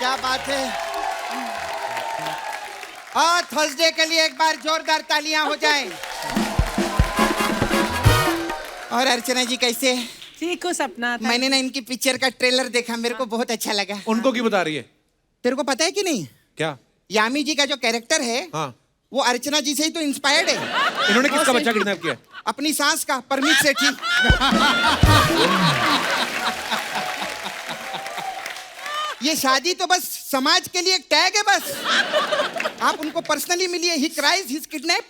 क्या बात है। और थर्सडे के लिए एक बार जोरदार तालियां हो जाएं। और अर्चना जी कैसे? ठीक हो सपना? मैंने ना इनकी पिक्चर का ट्रेलर देखा, मेरे को बहुत अच्छा लगा। उनको क्यों बता रही है? तेरे को पता है कि नहीं, क्या? यामी जी का जो कैरेक्टर है, हाँ, वो अर्चना जी से ही तो इंस्पायर्ड है। इन्होंने किसका बच्चा किडनैप किया? अपनी सास का, परमीत सेठी। ये शादी तो बस समाज के लिए एक टैग है बस। आप उनको पर्सनली मिलिए, ही क्राइज, ही इज किडनैप।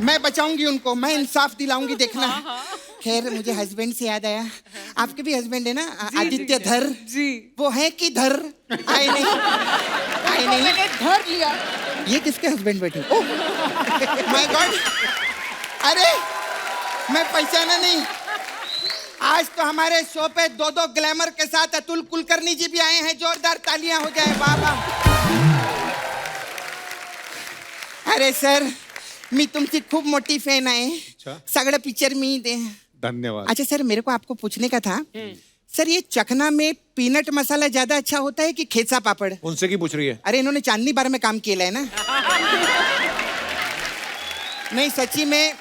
मैं बचाऊंगी उनको, मैं इंसाफ दिलाऊंगी, देखना। खैर मुझे हस्बैंड से याद आया, आपके भी हस्बैंड है ना, आदित्य धर जी। वो है कि धर आए नहीं, आए नहीं, मैंने धर लिया। ये किसके हस्बैंड बैठे? ओह माय गॉड, अरे मैं पहचाना नहीं। आज तो हमारे शो पे दो ग्लैमर के साथ अतुल कुलकर्णी जी भी आए हैं, जोरदार तालियां हो जाए। वाह वाह। अरे सर, मी तुमची खूप मोठी फॅन आहे। सगळं पिक्चर मी दे। धन्यवाद। अच्छा सर, मेरे को आपको पूछने का था, सर ये चखना में पीनट मसाला ज्यादा अच्छा होता है कि खेचा पापड़? उनसे की पूछ रही है? अरे इन्होंने चांदनी बार में काम किया है ना। नहीं सच्ची में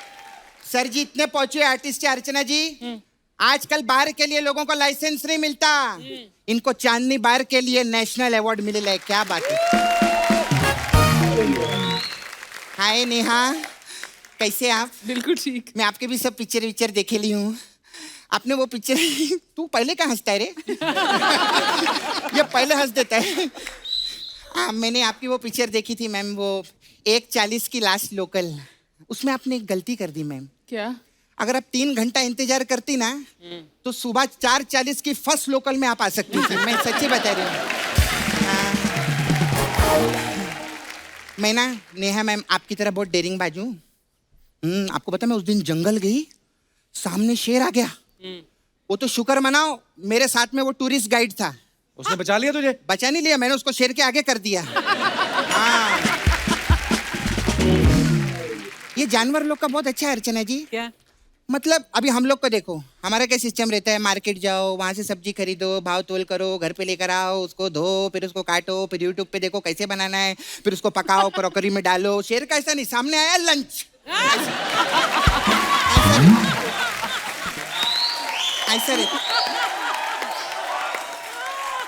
सर जी इतने पहुंचे आर्टिस्ट है अर्चना जी, आजकल बार के लिए लोगों को लाइसेंस नहीं मिलता, इनको चांदनी बार के लिए नेशनल अवार्ड मिलेला है। क्या बात है। हाय नेहा, कैसे आप? बिल्कुल ठीक। मैं आपके भी सब पिक्चर देखे ली हूँ। आपने वो पिक्चर तू पहले कहाँ हंसता है रे? ये पहले हंस देता है। मैंने आपकी वो पिक्चर देखी थी मैम, वो 1:40 की लास्ट लोकल। उसमें आपने एक गलती कर दी मैम। क्या? अगर आप 3 घंटा इंतजार करती ना, तो सुबह 4:40 की फर्स्ट लोकल में आप आ सकती थी। मैं सच्ची बता रही हूँ। मैं ना नेहा मैम आपकी तरह बहुत डेरिंग बाजू। आपको पता, मैं उस दिन जंगल गई, सामने शेर आ गया। वो तो शुक्र मनाओ मेरे साथ में वो टूरिस्ट गाइड था। उसने बचा लिया तुझे? बचा नहीं लिया, मैंने उसको शेर के आगे कर दिया। हाँ। ये जानवर लोग का बहुत अच्छा है अर्चना जी। क्या? मतलब अभी हम लोग को देखो, हमारा क्या सिस्टम रहता है, मार्केट जाओ, वहां से सब्जी खरीदो, भाव तोल करो, घर पे लेकर आओ, उसको धो, फिर उसको काटो, फिर यूट्यूब पे देखो कैसे बनाना है, फिर उसको पकाओ, क्रॉकरी में डालो। शेर का ऐसा नहीं, सामने आया लंच। ऐसा रहता।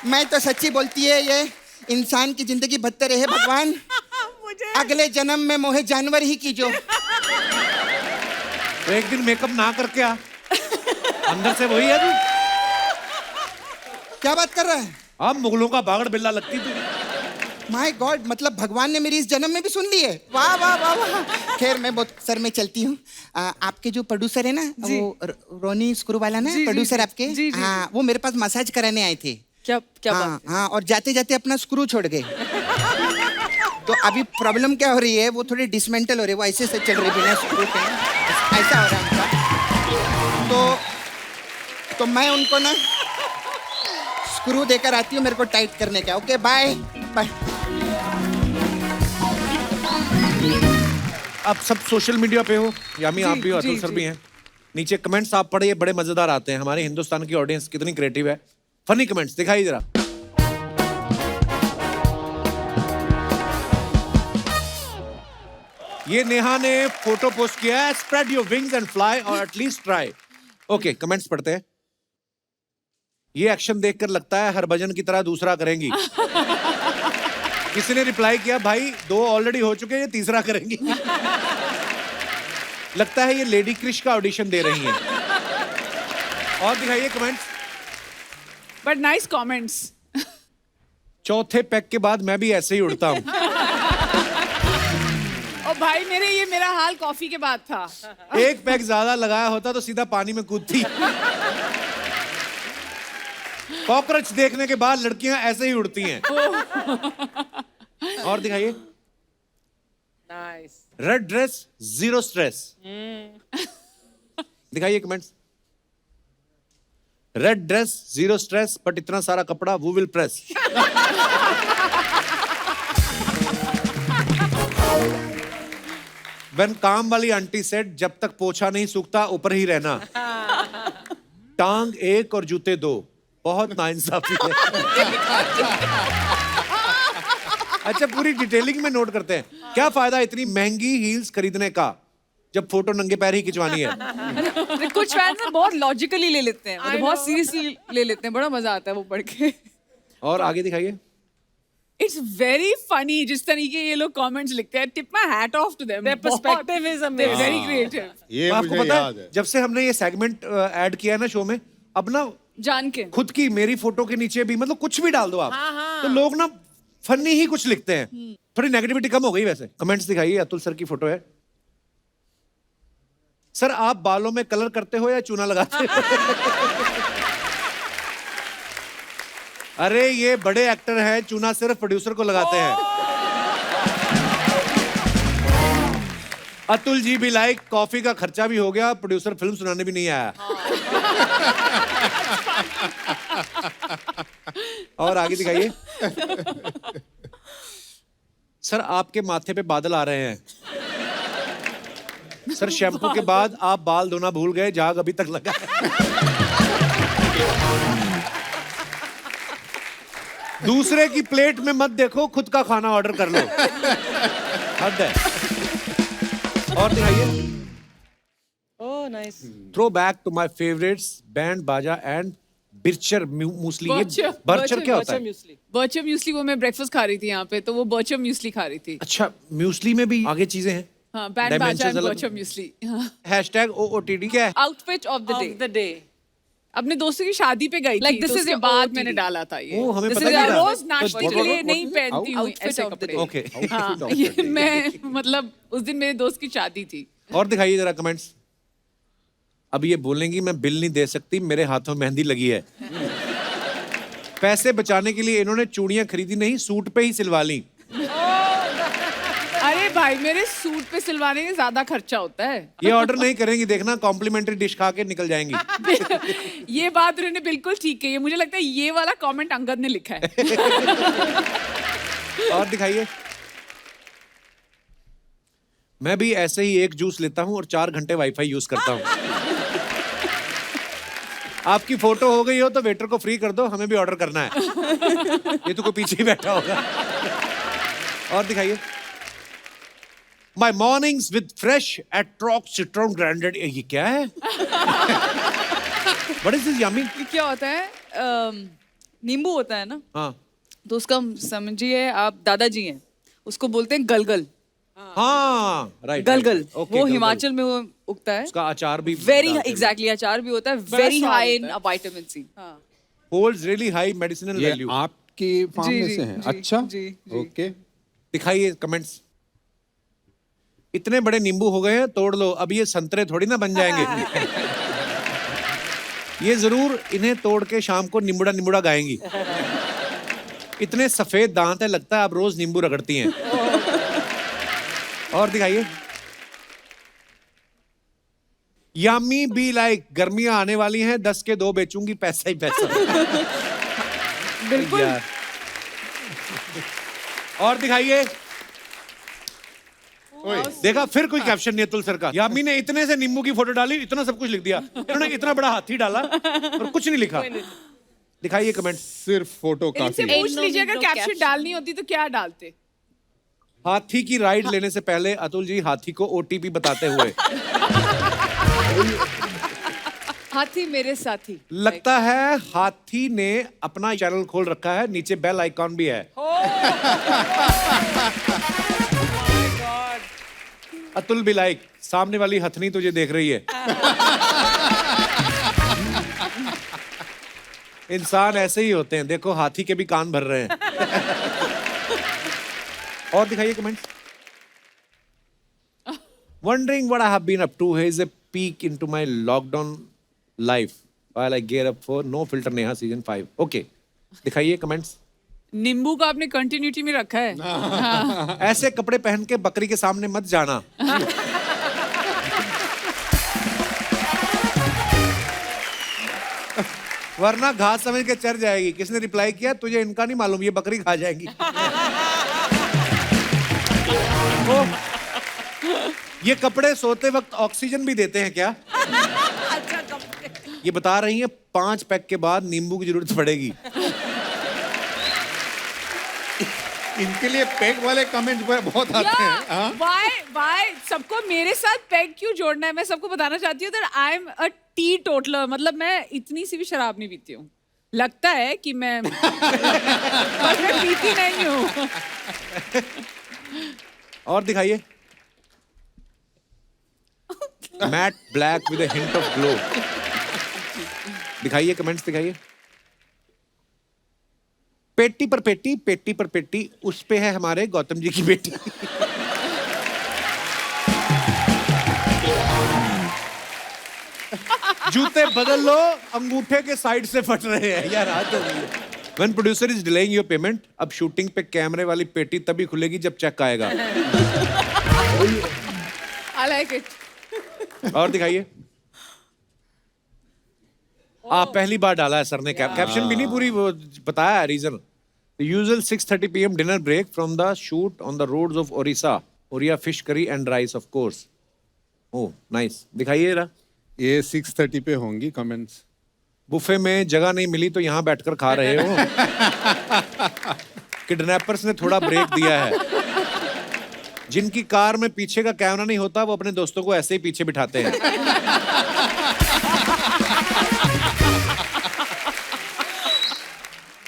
मैं तो सच्ची बोलती है, ये इंसान की जिंदगी बदतर है भगवान। अगले जन्म में मोहे जानवर ही कीजो। तो एक दिन मेकअप ना करके आ, अंदर से वही है तू। क्या बात कर रहा है? अब मुगलों का बागड़ बिल्ला लगती तू। माय गॉड, मतलब भगवान ने मेरी इस जन्म में भी सुन ली है। वाह वाह वाह वाह। खैर मैं बहुत सर में चलती हूँ। आपके जो प्रोड्यूसर है ना, वो रोनी स्क्रू वाला ना, प्रोड्यूसर आपके, हाँ, वो मेरे पास मसाज कराने आए थे। क्या क्या हाँ, बात? हाँ, और जाते जाते अपना स्क्रू छोड़ गए। तो अभी प्रॉब्लम क्या हो रही है, वो थोड़ी डिसमेंटल हो रही है, वो ऐसे से चल रही बिना स्क्रू के, ऐसा हो रहा है उनका। तो मैं उनको ना स्क्रू देकर आती हूँ, मेरे को टाइट करने का। Okay bye bye. अब सब सोशल मीडिया पे हो, यामी आप भी हो, अतुल सर भी हैं। नीचे कमेंट्स आप पढ़िए, बड़े मजेदार आते हैं। हमारे हिंदुस्तान की ऑडियंस कितनी क्रिएटिव है। फनी कमेंट्स दिखाइए जरा। ये नेहा ने फोटो पोस्ट किया है, spread your wings and fly और एटलीस्ट ट्राई। ओके, कमेंट्स पढ़ते हैं। ये एक्शन देखकर लगता है हरभजन की तरह दूसरा करेंगी। किसी ने रिप्लाई किया, भाई 2 ऑलरेडी हो चुके हैं, ये तीसरा करेंगी। लगता है ये लेडी क्रिश का ऑडिशन दे रही हैं। और दिखाइए कमेंट्स। But nice comments. चौथे पैक के बाद मैं भी ऐसे ही उड़ता हूँ। ओ भाई ये मेरा हाल कॉफी के बाद था। एक पैक ज्यादा लगाया होता तो सीधा पानी में कूदती। कॉकरोच देखने के बाद लड़कियां ऐसे ही उड़ती हैं। और दिखाइए। Nice. Red dress zero stress. दिखाइए comments. Red dress zero stress but इतना सारा कपड़ा वो विल प्रेस। when काम वाली आंटी सेड, जब तक पोछा नहीं सूखता ऊपर ही रहना। टांग 1 और जूते 2, बहुत नाइंसाफी है। अच्छा, पूरी डिटेलिंग में नोट करते हैं। क्या फायदा इतनी महंगी हील्स खरीदने का जब फोटो नंगे पैर ही खिंचवानी है? कुछ फैंस बहुत लॉजिकली ले लेते हैं, मतलब बहुत सीरियसली ले लेते हैं, बड़ा मजा आता है वो पढ़ के। और आगे दिखाइए। इट्स वेरी फनी जिस तरीके ये लोग कमेंट्स लिखते हैं। Tip my hat off to them. Their perspective is amazing. Very creative. ये आपको मुझे पता याद है है। जब से हमने ये सेगमेंट ऐड किया है ना शो में, अब ना जान के खुद की मेरी फोटो के नीचे भी मतलब कुछ भी डाल दो आप, तो लोग ना फनी ही कुछ लिखते हैं। थोड़ी नेगेटिविटी कम हो गई। वैसे कमेंट्स दिखाइए। अतुल सर की फोटो है। सर आप बालों में कलर करते हो या चूना लगाते हो? अरे ये बड़े एक्टर हैं, चूना सिर्फ प्रोड्यूसर को लगाते हैं। अतुल जी भी लाइक, कॉफी का खर्चा भी हो गया, प्रोड्यूसर फिल्म सुनाने भी नहीं आया। और आगे दिखाइए। सर आपके माथे पे बादल आ रहे हैं। सर शैम्पू के बाद आप बाल धोना भूल गए, झाग अभी तक लगा है। दूसरे की प्लेट में मत देखो, खुद का खाना ऑर्डर कर लो। हद है। और दिखाइए। Oh nice. Throw back to my favourites Band Baaja and bircher muesli. ये बर्चर क्या होता है? बर्चर म्यूसली वो मैं ब्रेकफास्ट खा रही थी यहाँ पे, तो वो बर्चर म्यूसली खा रही थी। अच्छा, म्यूसली में भी आगे चीजें हैं। हाँ, बैंड बाजा Dimensions एंड अलग। बर्चर म्यूसली। हैशटैग OOTD क्या है? Outfit of the day. अपने दोस्तों की शादी पे गई Like, थी, this तो is उसके your बाद OOTD. मैंने डाला था ये। ओ, हमें This पता is नहीं our था। रोज नाश्ते के लिए नहीं पहनती हूँ Outfit ऐसे of the कपड़े। day. ओके। हाँ, ये मैं मतलब उस दिन मेरे दोस्त की शादी थी। और दिखाइए जरा कमेंट्स। अब ये बोलेंगी मैं बिल नहीं दे सकती, मेरे हाथों में मेहंदी लगी है। पैसे बचाने के लिए इन्होंने चूड़ियां खरीदी नहीं, सूट पे ही सिलवा ली। अरे भाई, मेरे सूट पे सिलवाने में ज्यादा खर्चा होता है। ये ऑर्डर नहीं करेंगी, देखना कॉम्प्लीमेंट्री डिश खा के निकल जाएंगी। ये बात उन्होंने बिल्कुल ठीक कही है। मुझे लगता है ये वाला कमेंट अंगद ने लिखा है। और दिखाइए। मैं भी ऐसे ही एक जूस लेता हूं और 4 घंटे वाईफाई यूज करता हूं। आपकी फोटो हो गई हो तो वेटर को फ्री कर दो, हमें भी ऑर्डर करना है। ये तो कोई पीछे ही बैठा होगा। और दिखाइए। My mornings with fresh atrox citron grinded. ये क्या है? What is this yummy? ये क्या होता है? नींबू होता है ना, हाँ तो उसका समझिए आप दादाजी हैं, उसको बोलते हैं गलगल। हाँ, राइट। गलगल ओके, वो हिमाचल में वो उगता है। उसका अचार भी वेरी एग्जैक्टली, अचार भी होता है। वेरी स्वाद हाई होता in vitamin C. Holds really high medicinal ये वैल्यू। आपकी फार्म जी, में जी, से हैं? जी, अच्छा, जी, जी। ओके। दिखाइए कमेंट्स। इतने बड़े नींबू हो गए हैं, तोड़ लो। अब ये संतरे थोड़ी ना बन जाएंगे। ये जरूर इन्हें तोड़ के शाम को निम्बुड़ा निम्बुड़ा गाएंगी। इतने सफेद दांत है, लगता है आप रोज नींबू रगड़ती हैं। और दिखाइए। यामी बी लाइक, गर्मियां आने वाली हैं, 10 के 2 बेचूंगी, पैसा ही पैसा। बिल्कुल। यार। और दिखाइए। देखा, फिर कोई कैप्शन नहीं है अतुल सर का। यामी ने इतने से नींबू की फोटो डाली, इतना सब कुछ लिख दिया। इन्होंने इतना बड़ा हाथी डाला और कुछ नहीं लिखा। दिखाइए कमेंट। सिर्फ फोटो इनसे काफी है। पूछ लीजिए, अगर no कैप्शन caption. डालनी होती तो क्या डालते? हाथी की राइड लेने से पहले अतुल जी हाथी को OTP बताते हुए। हाथी मेरे साथी। लगता है हाथी ने अपना चैनल खोल रखा है, नीचे बेल आइकॉन भी है। अतुल भी लाइक, सामने वाली हथनी तुझे देख रही है। इंसान ऐसे ही होते हैं, देखो हाथी के भी कान भर रहे हैं। और दिखाइए comments. Wondering what I have been up to. Here is a peek into my lockdown life while I gear up for No Filter Neha season 5. Okay, दिखाइए कमेंट्स। नींबू का आपने कंटिन्यूटी में रखा है। ऐसे कपड़े पहन के बकरी के सामने मत जाना। वरना घास समझ के चढ़ जाएगी। किसने रिप्लाई किया? तुझे इनका नहीं मालूम, ये बकरी खा जाएगी। ओह, ये कपड़े सोते वक्त ऑक्सीजन भी देते हैं क्या? अच्छा कपड़े। ये बता रही है 5 पैक के बाद नींबू की जरूरत पड़ेगी। इनके लिए पेग वाले कमेंट बहुत आते हैं। हाँ? Why सबको मेरे साथ पैग क्यों जोड़ना है? मैं सबको बताना चाहती हूँ that I am a teetotaler, मतलब मैं इतनी सी भी शराब नहीं पीती हूँ। लगता है कि मैं पर मैं पीती नहीं हूँ। और दिखाइए। Matte black with a hint of glow. दिखाइए, कमेंट्स दिखाइए। पेटी पर पेटी, पेटी पर पेटी, उस पे है हमारे गौतम जी की बेटी। जूते बदल लो, अंगूठे के साइड से फट रहे हैं यार। आज हो गई है। When producer is delaying your payment, अब शूटिंग पे कैमरे वाली पेटी तभी खुलेगी जब चेक आएगा। I like it. और दिखाइए। आप पहली बार डाला है सर ने कैप्शन भी नहीं पूरी वो बताया है reason. The usual 6:30 p.m. dinner break from the shoot on the roads of Orissa. Oriya fish curry and rice of course. Oh, nice. दिखाइए जरा। ये 6:30 पे होंगी कमेंट्स। बुफे में जगह नहीं मिली तो यहाँ बैठकर खा रहे हो। किडनैपर्स ने थोड़ा ब्रेक दिया है। जिनकी कार में पीछे का कैमरा नहीं होता वो अपने दोस्तों को ऐसे ही पीछे बिठाते हैं।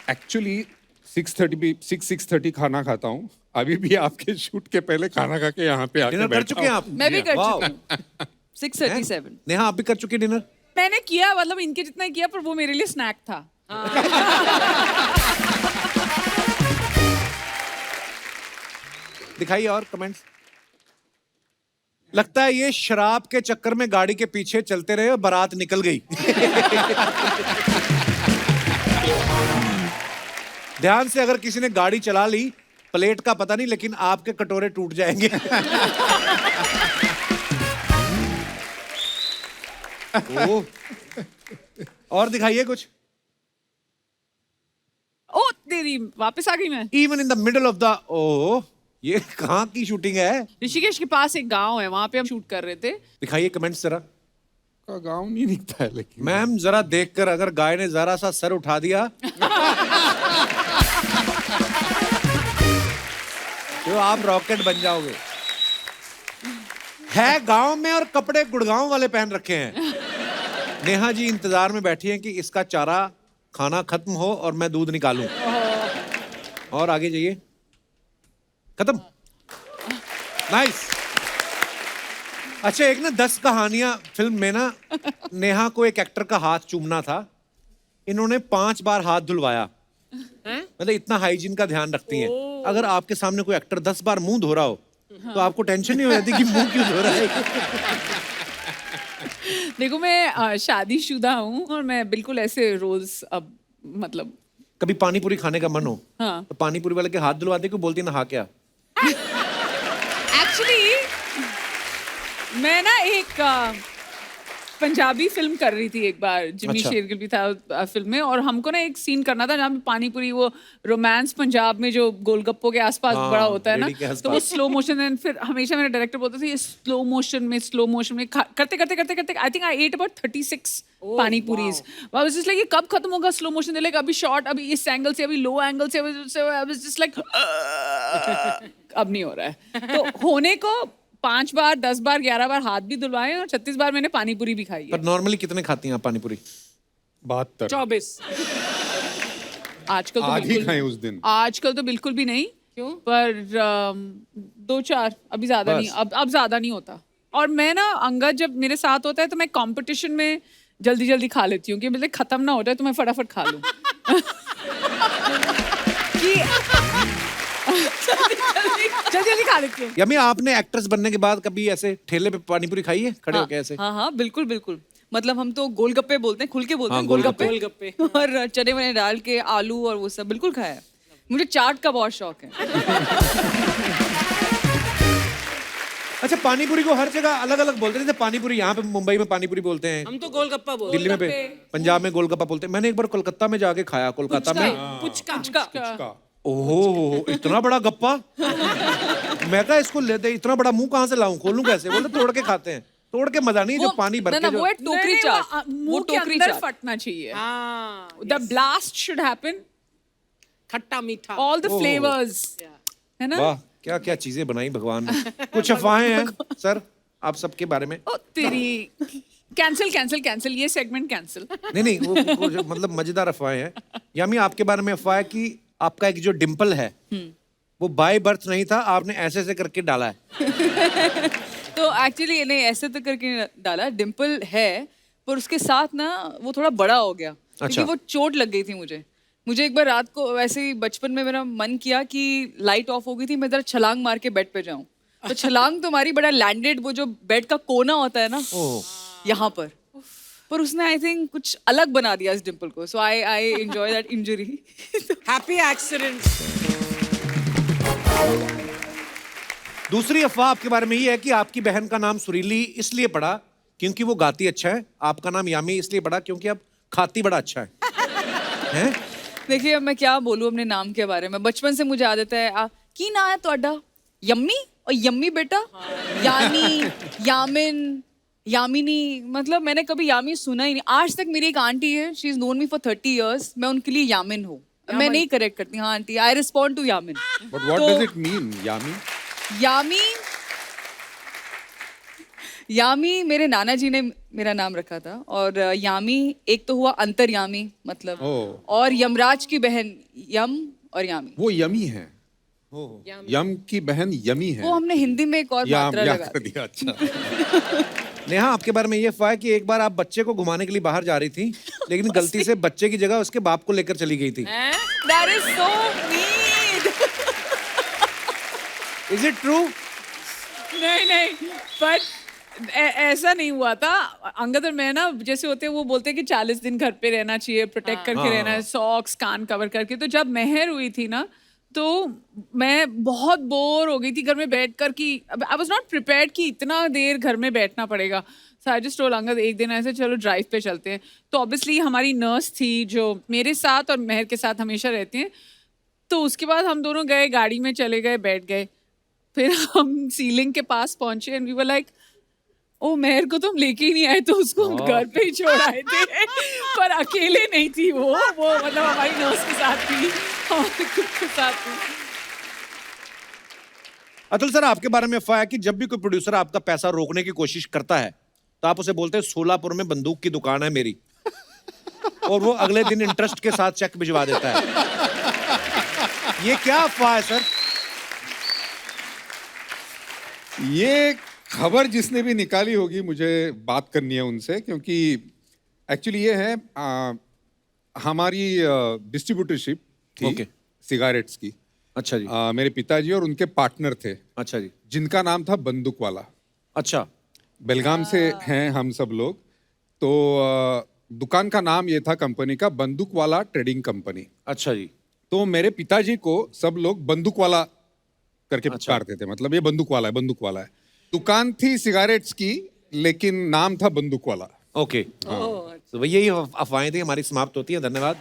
एक्चुअली 6:30 खाना खाता हूँ। अभी भी आपके शूट के पहले खाना खा के यहाँ पे आके डिनर कर बैठा चुके हैं हूँ। आप? मैं भी कर वाओ। चुकी हूँ 6:37। नेहा आप भी कर चुके डिनर? मैंने किया, मतलब इनके जितना ही किया, पर वो मेरे लिए स्नैक था। दिखाइए और कमेंट्स। लगता है ये शराब के चक्कर में गाड़ी के पीछे चलते रहे और बारात निकल गई। ध्यान से, अगर किसी ने गाड़ी चला ली, प्लेट का पता नहीं लेकिन आपके कटोरे टूट जाएंगे। ओह। और दिखाइए कुछ। ओ तेरी, वापस आ गई मैं। Even in the middle of the, oh ये कहाँ की शूटिंग है? ऋषिकेश के पास एक गांव है, वहां पे हम शूट कर रहे थे। दिखाइए कमेंट्स जरा। का गाँव नहीं दिखता है लेकिन। मैम जरा देखकर, अगर गाय ने जरा सा सर उठा दिया तो आप रॉकेट बन जाओगे। है गांव में और कपड़े गुड़गांव वाले पहन रखे हैं। नेहा जी इंतजार में बैठी हैं कि इसका चारा खाना खत्म हो और मैं दूध निकालूं। और आगे जाइए। खत्म। नाइस। अच्छा, एक ना 10 कहानियां फिल्म में ना नेहा को एक एक्टर का हाथ चूमना था। इन्होंने 5 बार हाथ धुलवाया। मतलब इतना हाइजीन का ध्यान रखती हैं। अगर आपके सामने कोई एक्टर 10 बार मुंह धो रहा हो तो आपको टेंशन नहीं हो जाती कि मुंह क्यों धो रहा है? देखो मैं शादीशुदा हूँ और मैं बिल्कुल ऐसे रोल्स अब मतलब। कभी पानी पूरी खाने का मन हो हाँ। तो पानी पूरी वाले के हाथ धुलवाते, क्यों बोलती नहा क्या? एक्चुअली मैं ना एक पंजाबी फिल्म कर रही थी एक बार, जिम्मी अच्छा। शेरगिल भी था फिल्म में, और हमको ना एक सीन करना था जहाँ पे पानी पूरी, वो रोमांस पंजाब में जो गोलगप्पों के आसपास हाँ, बड़ा होता है ना, रेडी के आसपास। तो वो स्लो मोशन है। फिर हमेशा मेरे डायरेक्टर बोलते थे ये स्लो मोशन में करते करते I think I at about 36 पानी puris. I was just like ये कब खत्म होगा स्लो मोशन, लाइक अभी शॉर्ट, अभी इस एंगल से, अभी लो एंगल से, आई वाज जस्ट लाइक अब नहीं हो रहा है। तो होने को 5 बार, 10 बार, 11 बार हाथ भी धुलवाए और 36 बार मैंने पानी पूरी भी खाई है। पर नॉर्मली कितने खाती हैं आप पानी पूरी? 72। 24 आजकल तो आधी बिल्कुल, खाएं उस दिन। आजकल तो बिल्कुल भी नहीं। क्यों? पर 2-4, अभी ज्यादा बस। नहीं, अब ज्यादा नहीं होता। और मैं ना, अंगद जब मेरे साथ होता है तो मैं कंपटीशन में जल्दी खा लेती हूँ कि मतलब खत्म ना हो जाए तो मैं फटाफट खा लूँ। कि जल्दी खा लेती हूँ। यमी, आपने एक्ट्रेस बनने के बाद कभी ऐसे ठेले पे पानी पूरी खाई है खड़े होके ऐसे? हाँ बिल्कुल। मतलब हम तो गोलगप्पे बोलते हैं, खुल के बोलते हाँ, हैं गोलगप्पे। और चने वने डाल के आलू और वो सब बिल्कुल खाया है। मुझे चाट का बहुत शौक है। अच्छा, पानी पूरी को हर जगह अलग अलग बोलते हैं। जैसे पानी पूरी यहाँ पे मुंबई में पानी पूरी बोलते हैं, हम तो गोलगप्पा बोलते दिल्ली में पंजाब में गोलगप्पा बोलते हैं। मैंने एक बार कोलकाता में जाके खाया, कोलकाता में। पुचका। ओहो, इतना बड़ा गप्पा। मैं कहा इसको लेते, इतना बड़ा मुंह कहाँ से लाऊं, खोलूं कैसे? बोलते तोड़ के खाते हैं। तोड़ के मजा नहीं, जो पानी भर ना के ना जो वो है टोकरी चाट, वो मुंह के टोकरी अंदर चाट। फटना चाहिए. हाँ, The blast should happen. खट्टा मीठा. All the flavors. है ना? वाह, क्या क्या चीजें बनाई भगवान ने. कुछ अफवाहें हैं सर आप सबके बारे में? ओ तेरी. कैंसिल ये सेगमेंट कैंसिल. नहीं वो जो मतलब मजेदार अफवाहें हैं. यामी आपके बारे में अफवाह है कि आपका एक जो डिम्पल है वो बाय बर्थ नहीं था, आपने ऐसे ऐसे करके डाला है. तो एक्चुअली नहीं ऐसे तो करके डाला, डिम्पल है पर उसके साथ ना वो थोड़ा बड़ा हो गया क्योंकि अच्छा. वो चोट लग गई थी मुझे एक बार रात को वैसे ही बचपन में मेरा मन किया कि लाइट ऑफ हो गई थी, मैं जरा छलांग मार के बेड पे जाऊं. तो छलांग तो मारी, बड़ा लैंडेड वो जो बेड का कोना होता है ना यहाँ पर उसने आई थिंक कुछ अलग बना दिया इस डिम्पल को. So I enjoy that injury. Happy accident. दूसरी अफवाह आपके बारे में ये है कि आपकी बहन का नाम सुरीली इसलिए पड़ा क्योंकि वो गाती अच्छा है. आपका नाम यामी इसलिए पड़ा क्योंकि आप खाती बड़ा अच्छा है. हैं? देखिए अब मैं क्या बोलूँ अपने नाम के बारे में. बचपन से मुझे आदत है की ना है तोड़ा यम्मी और यम्मी बेटा यानी यामिन यामिनी. मतलब मैंने कभी यामी सुना ही नहीं आज तक. मेरी एक आंटी है, she is known me for 30 years. मैं उनके लिए यामिन हूँ. मैं नहीं करेक्ट करती. हाँ aunty, I respond to Yamin. But what does it mean, Yami? Yami मेरे नाना जी ने मेरा नाम रखा था. और यामी एक तो हुआ अंतर्यामी मतलब, और यमराज की बहन यम और यामी. वो यमी है. यम की बहन यमी है. वो हमने हिंदी में एक और मात्रा या लगा कर दिया. अच्छा. नेहा आपके बारे में ये अफवाह है कि एक बार आप बच्चे को घुमाने के लिए बाहर जा रही थी लेकिन गलती से बच्चे की जगह उसके बाप को लेकर चली गई थी. That is so mean. Is it true? नहीं पर ऐसा नहीं हुआ था. अंगद और मैं ना जैसे होते हैं वो बोलते हैं कि 40 दिन घर पे रहना चाहिए, प्रोटेक्ट करके रहना है, सॉक्स कान कवर करके. तो जब मेहर हुई थी ना तो मैं बहुत बोर हो गई थी घर में बैठ कर कि आई वाज नॉट प्रिपेयर्ड कि इतना देर घर में बैठना पड़ेगा. सो आई जस्ट टोल्ड अंगद एक दिन ऐसे चलो ड्राइव पे चलते हैं. तो ऑब्वियसली हमारी नर्स थी जो मेरे साथ और मेहर के साथ हमेशा रहती हैं. तो उसके बाद हम दोनों गए, गाड़ी में चले गए, बैठ गए. फिर हम सीलिंग के पास पहुंचे and we were like oh Meher को तो हम लेके ही नहीं आए, तो उसको हम घर पे ही छोड़ आए थे. पर अकेले नहीं थी वो मतलब हमारी नर्स के साथ थी, हमारे खुद के साथ थी. अतुल सर आपके बारे में अफवाह है कि जब भी कोई प्रोड्यूसर आपका पैसा रोकने की कोशिश करता है तो आप उसे बोलते हैं सोलापुर में बंदूक की दुकान है मेरी, और वो अगले दिन इंटरेस्ट के साथ चेक भिजवा देता है. ये क्या अफवाह है सर? ये खबर जिसने भी निकाली होगी मुझे बात करनी है उनसे, क्योंकि एक्चुअली ये है हमारी डिस्ट्रीब्यूटरशिप थी Okay. सिगारेट्स की. अच्छा जी. मेरे पिताजी और उनके पार्टनर थे अच्छा जी. जिनका नाम था बंदूक वाला. अच्छा. बेलगाम से हैं हम सब लोग. तो दुकान का नाम ये था कंपनी का, बंदूक वाला ट्रेडिंग कंपनी. अच्छा जी. तो मेरे पिताजी को सब लोग बंदूक वाला करके पुकारते थे. मतलब ये बंदूक वाला है, बंदूक वाला है. दुकान थी सिगारेट्स की लेकिन नाम था बंदूक वाला. ओके. तो यही अफवाहें थी हमारी समाप्त होती है. धन्यवाद.